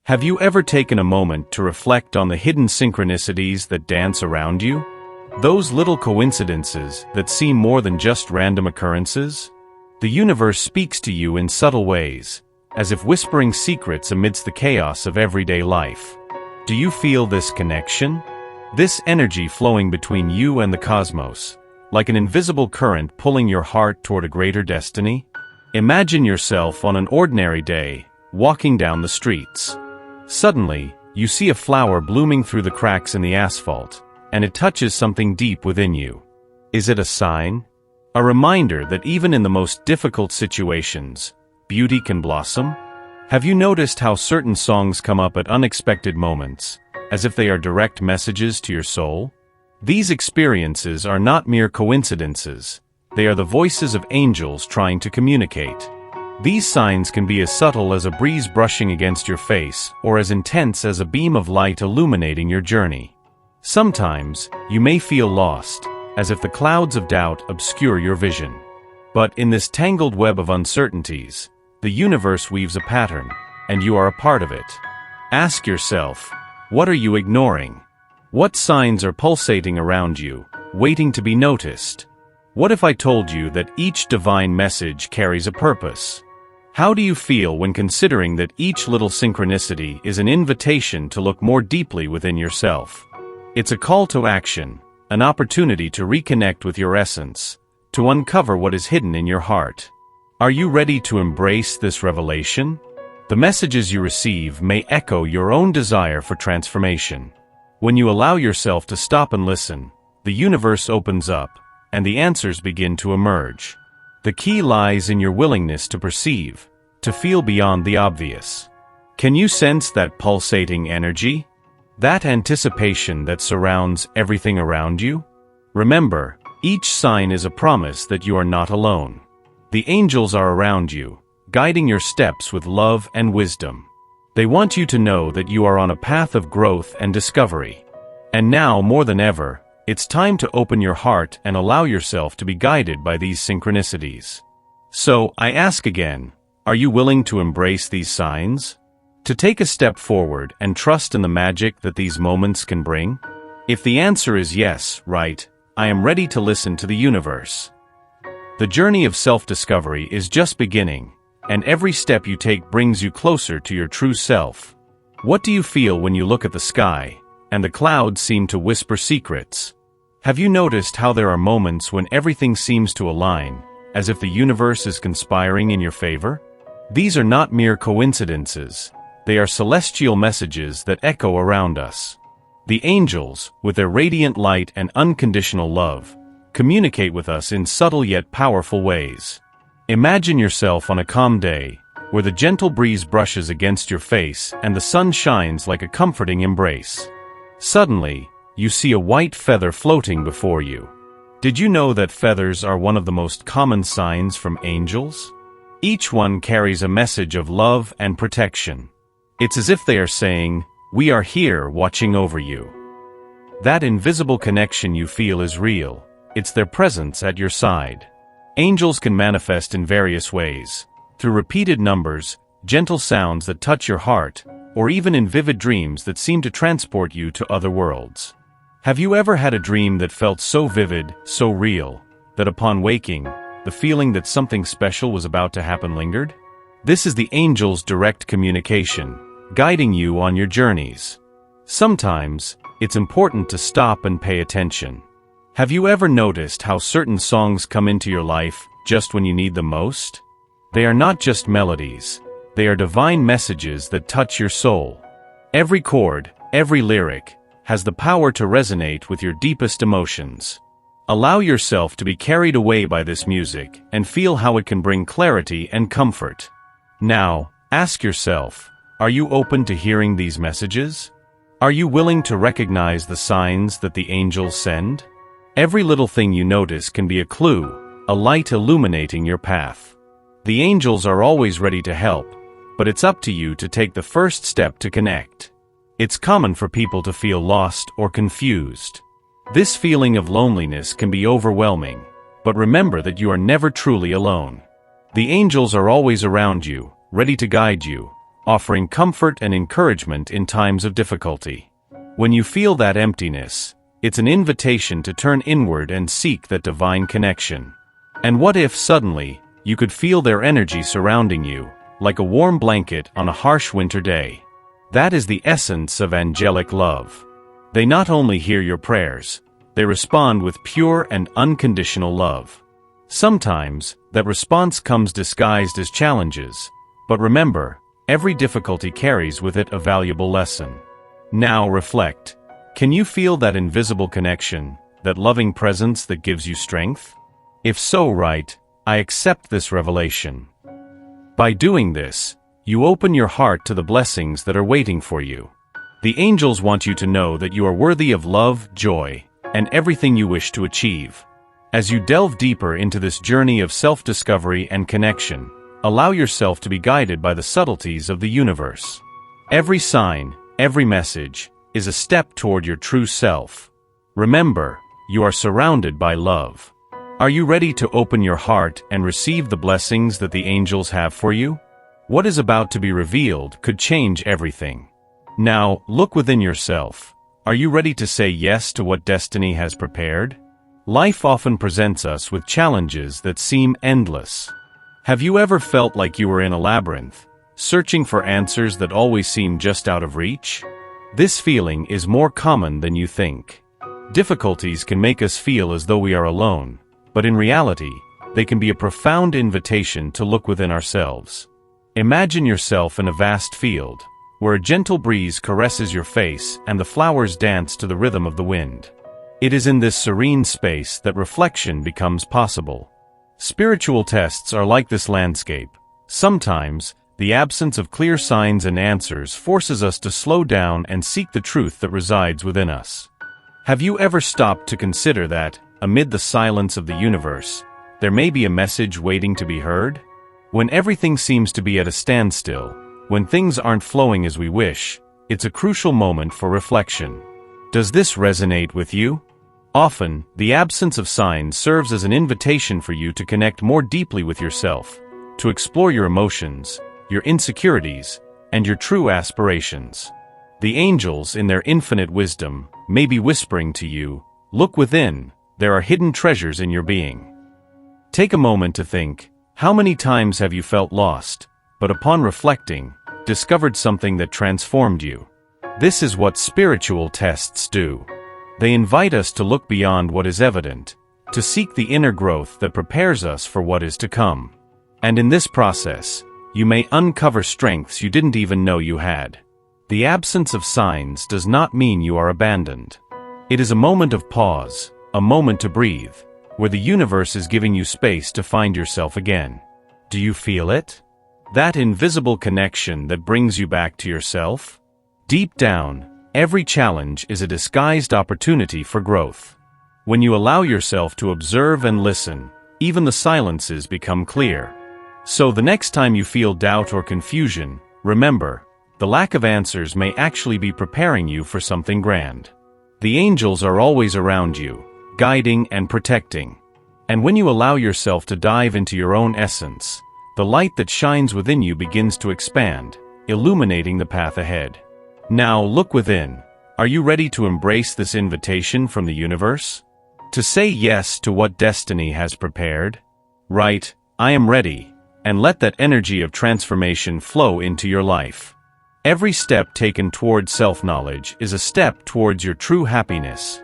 Have you ever taken a moment to reflect on the hidden synchronicities that dance around you? Those little coincidences that seem more than just random occurrences? The universe speaks to you in subtle ways, as if whispering secrets amidst the chaos of everyday life. Do you feel this connection? This energy flowing between you and the cosmos, like an invisible current pulling your heart toward a greater destiny? Imagine yourself on an ordinary day, walking down the streets. Suddenly, you see a flower blooming through the cracks in the asphalt, and it touches something deep within you. Is it a sign? A reminder that even in the most difficult situations, beauty can blossom? Have you noticed how certain songs come up at unexpected moments, as if they are direct messages to your soul? These experiences are not mere coincidences. They are the voices of angels trying to communicate. These signs can be as subtle as a breeze brushing against your face, or as intense as a beam of light illuminating your journey. Sometimes, you may feel lost, as if the clouds of doubt obscure your vision. But in this tangled web of uncertainties, the universe weaves a pattern, and you are a part of it. Ask yourself, what are you ignoring? What signs are pulsating around you, waiting to be noticed? What if I told you that each divine message carries a purpose? How do you feel when considering that each little synchronicity is an invitation to look more deeply within yourself? It's a call to action, an opportunity to reconnect with your essence, to uncover what is hidden in your heart. Are you ready to embrace this revelation? The messages you receive may echo your own desire for transformation. When you allow yourself to stop and listen, the universe opens up, and the answers begin to emerge. The key lies in your willingness to perceive, to feel beyond the obvious. Can you sense that pulsating energy? That anticipation that surrounds everything around you? Remember, each sign is a promise that you are not alone. The angels are around you, guiding your steps with love and wisdom. They want you to know that you are on a path of growth and discovery. And now, more than ever, it's time to open your heart and allow yourself to be guided by these synchronicities. So, I ask again, are you willing to embrace these signs? To take a step forward and trust in the magic that these moments can bring? If the answer is yes, right, I am ready to listen to the universe. The journey of self-discovery is just beginning, and every step you take brings you closer to your true self. What do you feel when you look at the sky, and the clouds seem to whisper secrets? Have you noticed how there are moments when everything seems to align, as if the universe is conspiring in your favor? These are not mere coincidences. They are celestial messages that echo around us. The angels, with their radiant light and unconditional love, communicate with us in subtle yet powerful ways. Imagine yourself on a calm day, where the gentle breeze brushes against your face and the sun shines like a comforting embrace. Suddenly, you see a white feather floating before you. Did you know that feathers are one of the most common signs from angels? Each one carries a message of love and protection. It's as if they are saying, "We are here watching over you." That invisible connection you feel is real. It's their presence at your side. Angels can manifest in various ways, through repeated numbers, gentle sounds that touch your heart, or even in vivid dreams that seem to transport you to other worlds. Have you ever had a dream that felt so vivid, so real, that upon waking, the feeling that something special was about to happen lingered? This is the angels' direct communication, guiding you on your journeys. Sometimes, it's important to stop and pay attention. Have you ever noticed how certain songs come into your life just when you need them most? They are not just melodies. They are divine messages that touch your soul. Every chord, every lyric, has the power to resonate with your deepest emotions. Allow yourself to be carried away by this music and feel how it can bring clarity and comfort. Now, ask yourself, are you open to hearing these messages? Are you willing to recognize the signs that the angels send? Every little thing you notice can be a clue, a light illuminating your path. The angels are always ready to help, but it's up to you to take the first step to connect. It's common for people to feel lost or confused. This feeling of loneliness can be overwhelming, but remember that you are never truly alone. The angels are always around you, ready to guide you, offering comfort and encouragement in times of difficulty. When you feel that emptiness, it's an invitation to turn inward and seek that divine connection. And what if, suddenly, you could feel their energy surrounding you, like a warm blanket on a harsh winter day? That is the essence of angelic love. They not only hear your prayers, they respond with pure and unconditional love. Sometimes, that response comes disguised as challenges, but remember, every difficulty carries with it a valuable lesson. Now reflect. Can you feel that invisible connection, that loving presence that gives you strength? If so, right, I accept this revelation. By doing this, you open your heart to the blessings that are waiting for you. The angels want you to know that you are worthy of love, joy, and everything you wish to achieve. As you delve deeper into this journey of self-discovery and connection, allow yourself to be guided by the subtleties of the universe. Every sign, every message, is a step toward your true self. Remember, you are surrounded by love. Are you ready to open your heart and receive the blessings that the angels have for you? What is about to be revealed could change everything. Now, look within yourself. Are you ready to say yes to what destiny has prepared? Life often presents us with challenges that seem endless. Have you ever felt like you were in a labyrinth, searching for answers that always seem just out of reach? This feeling is more common than you think. Difficulties can make us feel as though we are alone, but in reality, they can be a profound invitation to look within ourselves. Imagine yourself in a vast field, where a gentle breeze caresses your face and the flowers dance to the rhythm of the wind. It is in this serene space that reflection becomes possible. Spiritual tests are like this landscape. Sometimes, the absence of clear signs and answers forces us to slow down and seek the truth that resides within us. Have you ever stopped to consider that, amid the silence of the universe, there may be a message waiting to be heard? When everything seems to be at a standstill, when things aren't flowing as we wish, it's a crucial moment for reflection. Does this resonate with you? Often, the absence of signs serves as an invitation for you to connect more deeply with yourself, to explore your emotions, your insecurities, and your true aspirations. The angels, in their infinite wisdom, may be whispering to you, "Look within, there are hidden treasures in your being." Take a moment to think, how many times have you felt lost, but upon reflecting, discovered something that transformed you? This is what spiritual tests do. They invite us to look beyond what is evident, to seek the inner growth that prepares us for what is to come. And in this process, you may uncover strengths you didn't even know you had. The absence of signs does not mean you are abandoned. It is a moment of pause, a moment to breathe, where the universe is giving you space to find yourself again. Do you feel it? That invisible connection that brings you back to yourself? Deep down, every challenge is a disguised opportunity for growth. When you allow yourself to observe and listen, even the silences become clear. So the next time you feel doubt or confusion, remember, the lack of answers may actually be preparing you for something grand. The angels are always around you, guiding and protecting. And when you allow yourself to dive into your own essence, the light that shines within you begins to expand, illuminating the path ahead. Now look within. Are you ready to embrace this invitation from the universe? To say yes to what destiny has prepared? Right, I am ready, and let that energy of transformation flow into your life. Every step taken toward self-knowledge is a step towards your true happiness.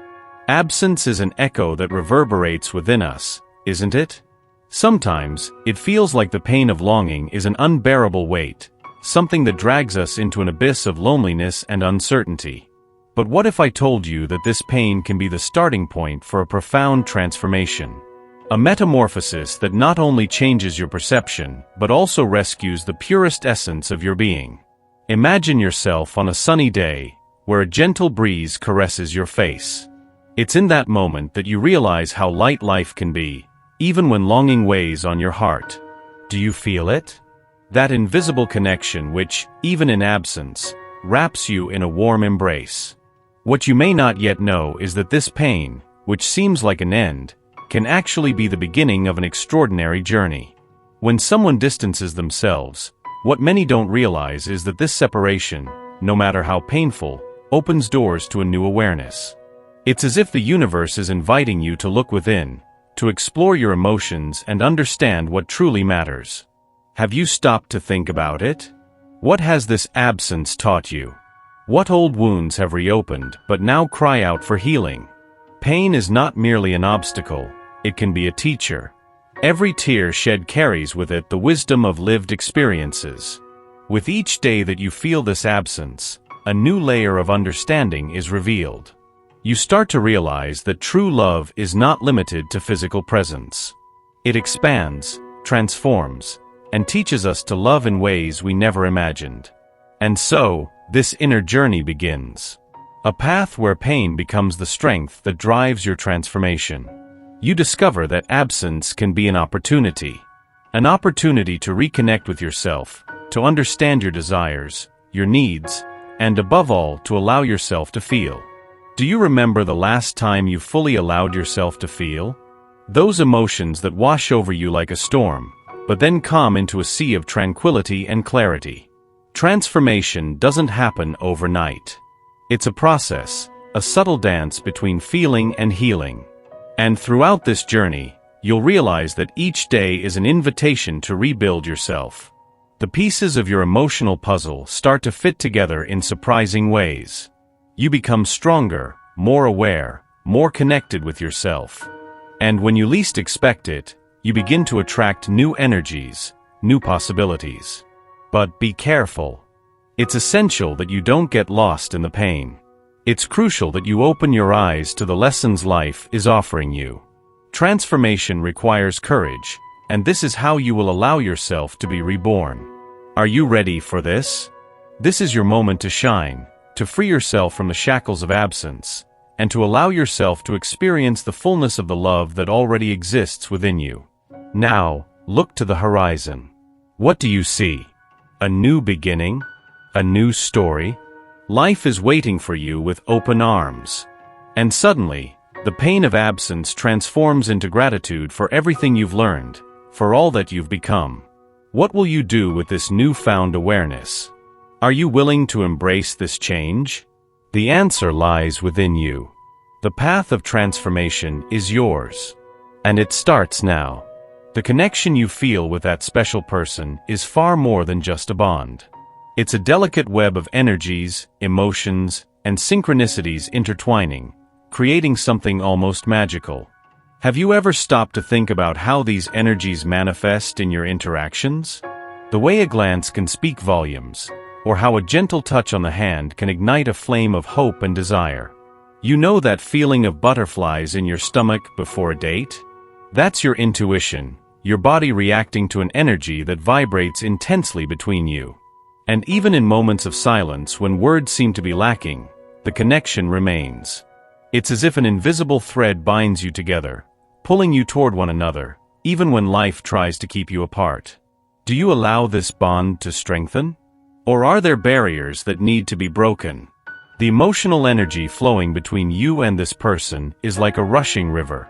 Absence is an echo that reverberates within us, isn't it? Sometimes, it feels like the pain of longing is an unbearable weight, something that drags us into an abyss of loneliness and uncertainty. But what if I told you that this pain can be the starting point for a profound transformation? A metamorphosis that not only changes your perception, but also rescues the purest essence of your being. Imagine yourself on a sunny day, where a gentle breeze caresses your face. It's in that moment that you realize how light life can be, even when longing weighs on your heart. Do you feel it? That invisible connection which, even in absence, wraps you in a warm embrace. What you may not yet know is that this pain, which seems like an end, can actually be the beginning of an extraordinary journey. When someone distances themselves, What many don't realize is that this separation, no matter how painful, opens doors to a new awareness. It's as if the universe is inviting you to look within, to explore your emotions and understand what truly matters. Have you stopped to think about it? What has this absence taught you? What old wounds have reopened but now cry out for healing? Pain is not merely an obstacle, it can be a teacher. Every tear shed carries with it the wisdom of lived experiences. With each day that you feel this absence, a new layer of understanding is revealed. You start to realize that true love is not limited to physical presence. It expands, transforms, and teaches us to love in ways we never imagined. And so, this inner journey begins. A path where pain becomes the strength that drives your transformation. You discover that absence can be an opportunity. An opportunity to reconnect with yourself, to understand your desires, your needs, and above all, to allow yourself to feel. Do you remember the last time you fully allowed yourself to feel? Those emotions that wash over you like a storm, but then calm into a sea of tranquility and clarity. Transformation doesn't happen overnight. It's a process, a subtle dance between feeling and healing. And throughout this journey, you'll realize that each day is an invitation to rebuild yourself. The pieces of your emotional puzzle start to fit together in surprising ways. You become stronger, more aware, more connected with yourself. And when you least expect it, you begin to attract new energies, new possibilities. But be careful. It's essential that you don't get lost in the pain. It's crucial that you open your eyes to the lessons life is offering you. Transformation requires courage, and this is how you will allow yourself to be reborn. Are you ready for this? This is your moment to shine, to free yourself from the shackles of absence, and to allow yourself to experience the fullness of the love that already exists within you. Now, look to the horizon. What do you see? A new beginning? A new story? Life is waiting for you with open arms. And suddenly, the pain of absence transforms into gratitude for everything you've learned, for all that you've become. What will you do with this newfound awareness? Are you willing to embrace this change? The answer lies within you. The path of transformation is yours. And it starts now. The connection you feel with that special person is far more than just a bond. It's a delicate web of energies, emotions, and synchronicities intertwining, creating something almost magical. Have you ever stopped to think about how these energies manifest in your interactions? The way a glance can speak volumes, or how a gentle touch on the hand can ignite a flame of hope and desire. You know that feeling of butterflies in your stomach before a date? That's your intuition, your body reacting to an energy that vibrates intensely between you. And even in moments of silence when words seem to be lacking, the connection remains. It's as if an invisible thread binds you together, pulling you toward one another, even when life tries to keep you apart. Do you allow this bond to strengthen? Or are there barriers that need to be broken? The emotional energy flowing between you and this person is like a rushing river.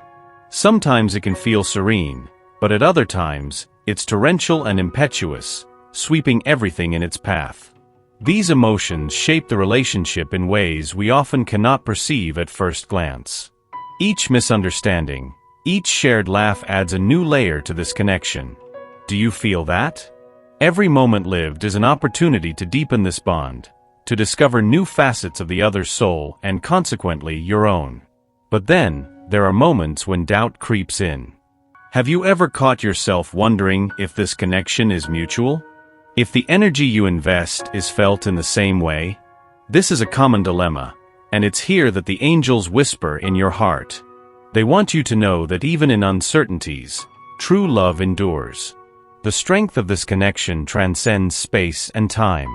Sometimes it can feel serene, but at other times, it's torrential and impetuous, sweeping everything in its path. These emotions shape the relationship in ways we often cannot perceive at first glance. Each misunderstanding, each shared laugh adds a new layer to this connection. Do you feel that? Every moment lived is an opportunity to deepen this bond, to discover new facets of the other's soul and consequently your own. But then, there are moments when doubt creeps in. Have you ever caught yourself wondering if this connection is mutual? If the energy you invest is felt in the same way? This is a common dilemma, and it's here that the angels whisper in your heart. They want you to know that even in uncertainties, true love endures. The strength of this connection transcends space and time.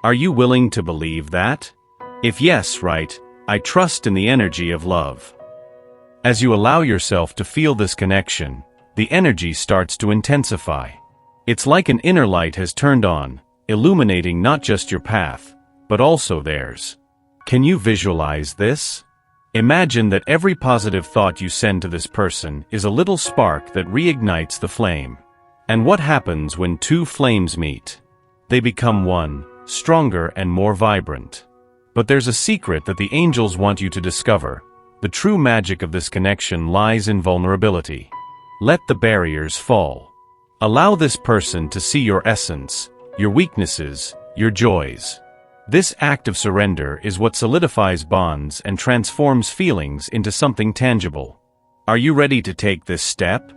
Are you willing to believe that? If yes, right, I trust in the energy of love. As you allow yourself to feel this connection, the energy starts to intensify. It's like an inner light has turned on, illuminating not just your path, but also theirs. Can you visualize this? Imagine that every positive thought you send to this person is a little spark that reignites the flame. And what happens when two flames meet? They become one, stronger and more vibrant. But there's a secret that the angels want you to discover. The true magic of this connection lies in vulnerability. Let the barriers fall. Allow this person to see your essence, your weaknesses, your joys. This act of surrender is what solidifies bonds and transforms feelings into something tangible. Are you ready to take this step?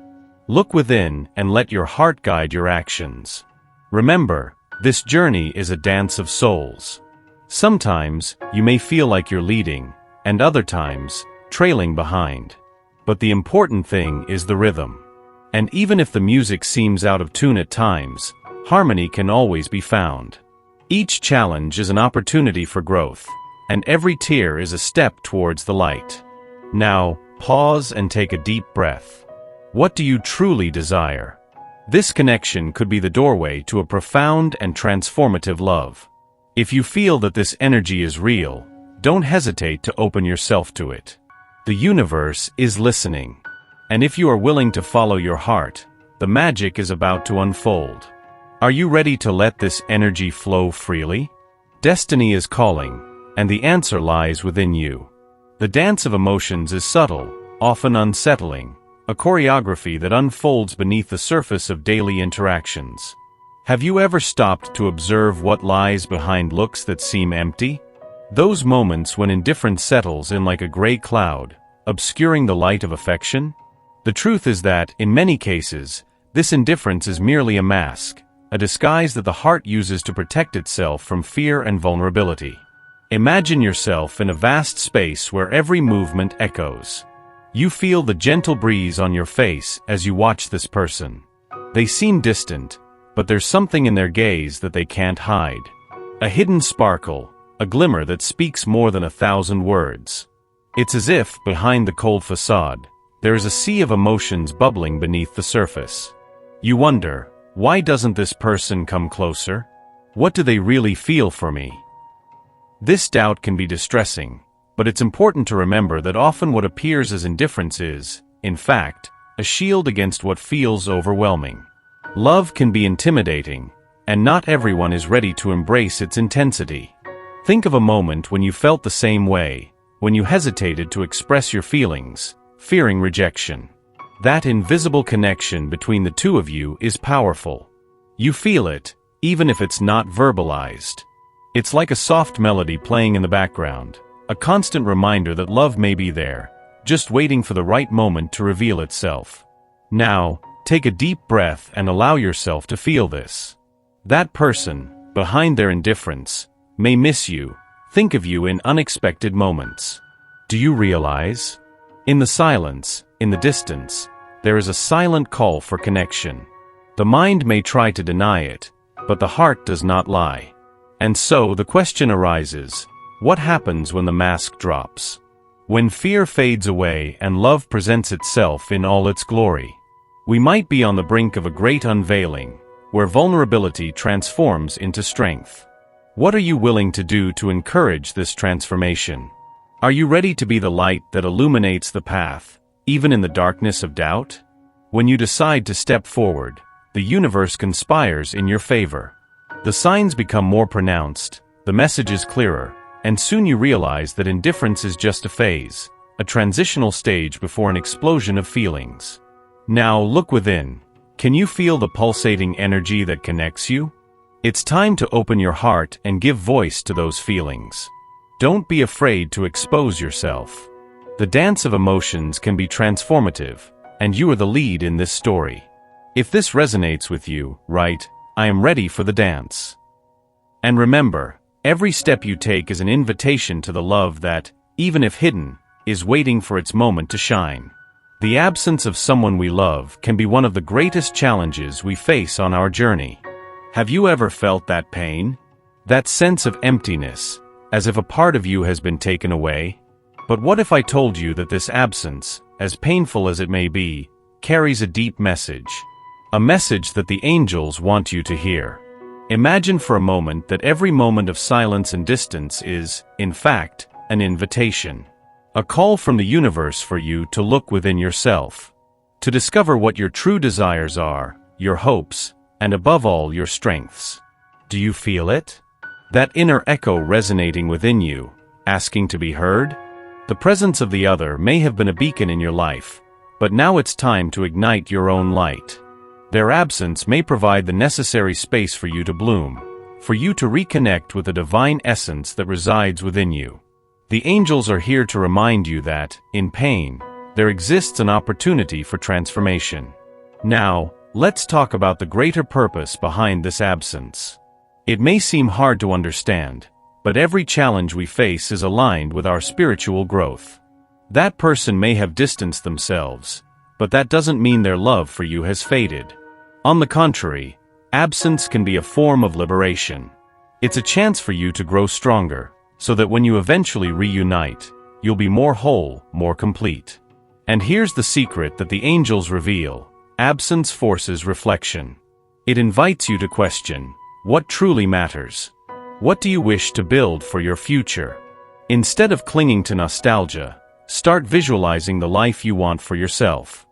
Look within and let your heart guide your actions. Remember, this journey is a dance of souls. Sometimes, you may feel like you're leading, and other times, trailing behind. But the important thing is the rhythm. And even if the music seems out of tune at times, harmony can always be found. Each challenge is an opportunity for growth, and every tear is a step towards the light. Now, pause and take a deep breath. What do you truly desire? This connection could be the doorway to a profound and transformative love. If you feel that this energy is real, don't hesitate to open yourself to it. The universe is listening. And if you are willing to follow your heart, the magic is about to unfold. Are you ready to let this energy flow freely? Destiny is calling, and the answer lies within you. The dance of emotions is subtle, often unsettling, a choreography that unfolds beneath the surface of daily interactions. Have you ever stopped to observe what lies behind looks that seem empty? Those moments when indifference settles in like a gray cloud, obscuring the light of affection? The truth is that, in many cases, this indifference is merely a mask, a disguise that the heart uses to protect itself from fear and vulnerability. Imagine yourself in a vast space where every movement echoes. You feel the gentle breeze on your face as you watch this person. They seem distant, but there's something in their gaze that they can't hide. A hidden sparkle, a glimmer that speaks more than 1,000 words. It's as if, behind the cold facade, there is a sea of emotions bubbling beneath the surface. You wonder, why doesn't this person come closer? What do they really feel for me? This doubt can be distressing, but it's important to remember that often what appears as indifference is, in fact, a shield against what feels overwhelming. Love can be intimidating, and not everyone is ready to embrace its intensity. Think of a moment when you felt the same way, when you hesitated to express your feelings, fearing rejection. That invisible connection between the two of you is powerful. You feel it, even if it's not verbalized. It's like a soft melody playing in the background, a constant reminder that love may be there, just waiting for the right moment to reveal itself. Now, take a deep breath and allow yourself to feel this. That person, behind their indifference, may miss you, think of you in unexpected moments. Do you realize? In the silence, in the distance, there is a silent call for connection. The mind may try to deny it, but the heart does not lie. And so the question arises, what happens when the mask drops? When fear fades away and love presents itself in all its glory? We might be on the brink of a great unveiling, where vulnerability transforms into strength. What are you willing to do to encourage this transformation? Are you ready to be the light that illuminates the path, even in the darkness of doubt? When you decide to step forward, the universe conspires in your favor. The signs become more pronounced, the message is clearer, and soon you realize that indifference is just a phase, a transitional stage before an explosion of feelings. Now look within. Can you feel the pulsating energy that connects you? It's time to open your heart and give voice to those feelings. Don't be afraid to expose yourself. The dance of emotions can be transformative, and you are the lead in this story. If this resonates with you, write, "I am ready for the dance." And remember, every step you take is an invitation to the love that, even if hidden, is waiting for its moment to shine. The absence of someone we love can be one of the greatest challenges we face on our journey. Have you ever felt that pain? That sense of emptiness, as if a part of you has been taken away? But what if I told you that this absence, as painful as it may be, carries a deep message? A message that the angels want you to hear. Imagine for a moment that every moment of silence and distance is, in fact, an invitation. A call from the universe for you to look within yourself. To discover what your true desires are, your hopes, and above all your strengths. Do you feel it? That inner echo resonating within you, asking to be heard? The presence of the other may have been a beacon in your life, but now it's time to ignite your own light. Their absence may provide the necessary space for you to bloom, for you to reconnect with the divine essence that resides within you. The angels are here to remind you that, in pain, there exists an opportunity for transformation. Now, let's talk about the greater purpose behind this absence. It may seem hard to understand, but every challenge we face is aligned with our spiritual growth. That person may have distanced themselves, but that doesn't mean their love for you has faded. On the contrary, absence can be a form of liberation. It's a chance for you to grow stronger, so that when you eventually reunite, you'll be more whole, more complete. And here's the secret that the angels reveal: absence forces reflection. It invites you to question, what truly matters? What do you wish to build for your future? Instead of clinging to nostalgia, start visualizing the life you want for yourself.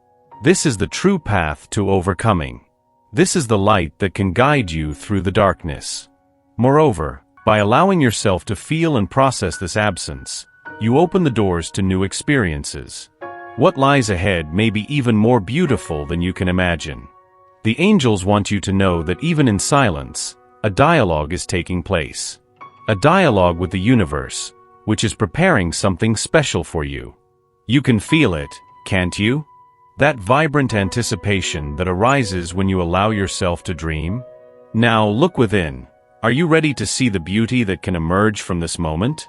This is the true path to overcoming. This is the light that can guide you through the darkness. Moreover, by allowing yourself to feel and process this absence, you open the doors to new experiences. What lies ahead may be even more beautiful than you can imagine. The angels want you to know that even in silence, a dialogue is taking place. A dialogue with the universe, which is preparing something special for you. You can feel it, can't you? That vibrant anticipation that arises when you allow yourself to dream? Now look within. Are you ready to see the beauty that can emerge from this moment?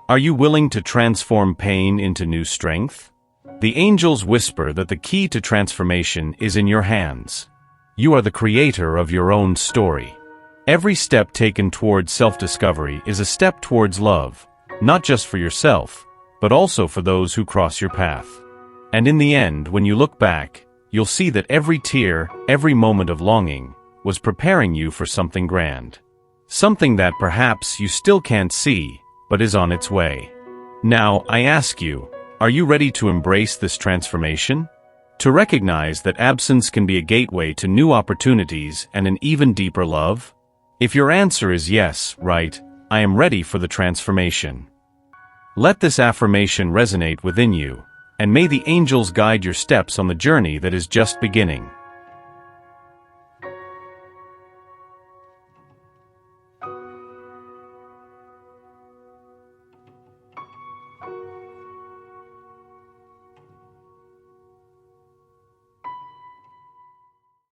Are you willing to transform pain into new strength? The angels whisper that the key to transformation is in your hands. You are the creator of your own story. Every step taken towards self-discovery is a step towards love, not just for yourself, but also for those who cross your path. And in the end, when you look back, you'll see that every tear, every moment of longing, was preparing you for something grand. Something that perhaps you still can't see, but is on its way. Now, I ask you, are you ready to embrace this transformation? To recognize that absence can be a gateway to new opportunities and an even deeper love? If your answer is yes, right, I am ready for the transformation. Let this affirmation resonate within you, and may the angels guide your steps on the journey that is just beginning.